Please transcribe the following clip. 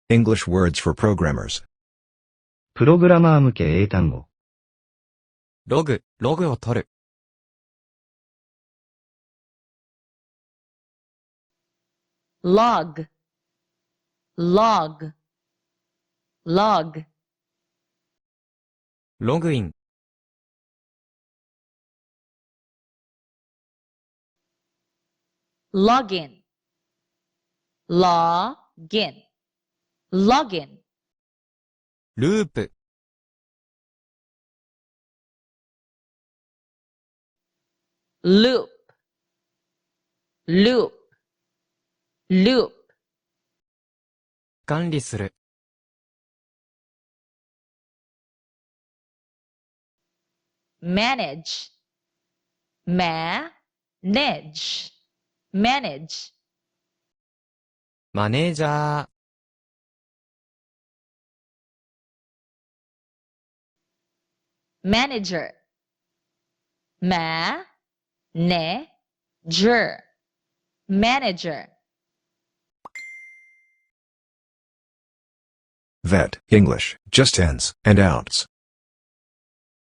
English words for programmers. プログラマー向け英単語。ログを取る。log, log, log, ログイン。login, login, login, ループ。loop, loop, loop, 管理する。manage, manage, manage, マネージャー。manager, manager, manager, Vet, English, just ins and outs.